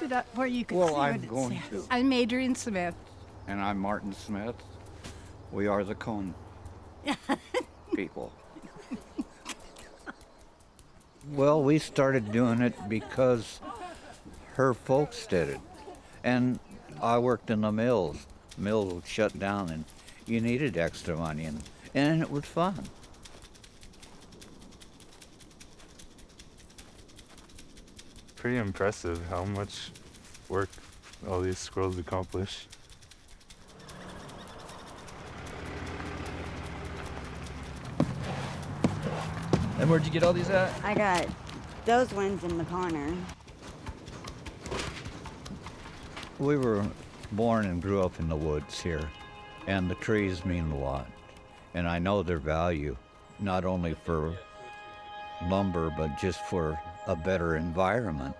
hold it up where you can Well, see I'm what it going says. to. I'm Adrian Smith. And I'm Martin Smith. We are the cone people. Well, we started doing it because her folks did it. And I worked in the mills. Mills would shut down and you needed extra money and it was fun. Pretty impressive how much work all these squirrels accomplish. And where'd you get all these at? I got those ones in the corner. We were born and grew up in the woods here, and the trees mean a lot. And I know their value, not only for lumber, but just for a better environment.